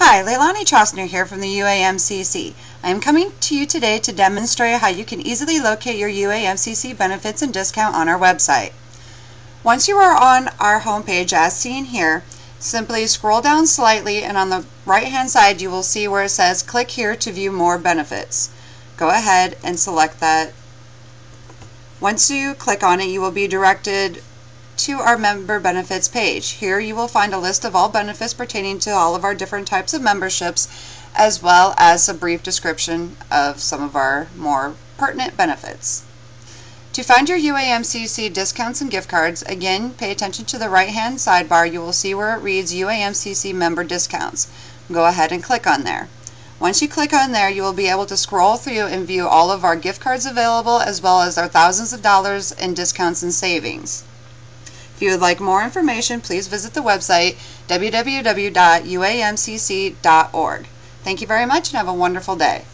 Hi, Leilani Chostner here from the UAMCC. I am coming to you today to demonstrate how you can easily locate your UAMCC benefits and discount on our website. Once you are on our homepage as seen here, simply scroll down slightly and on the right hand side you will see where it says click here to view more benefits. Go ahead and select that. Once you click on it, you will be directed to our member benefits page. Here you will find a list of all benefits pertaining to all of our different types of memberships, as well as a brief description of some of our more pertinent benefits. To find your UAMCC discounts and gift cards, again pay attention to the right hand sidebar. You will see where it reads UAMCC member discounts. Go ahead and click on there. Once you click on there, you will be able to scroll through and view all of our gift cards available, as well as our thousands of dollars in discounts and savings. If you would like more information, please visit the website www.uamcc.org. Thank you very much and have a wonderful day.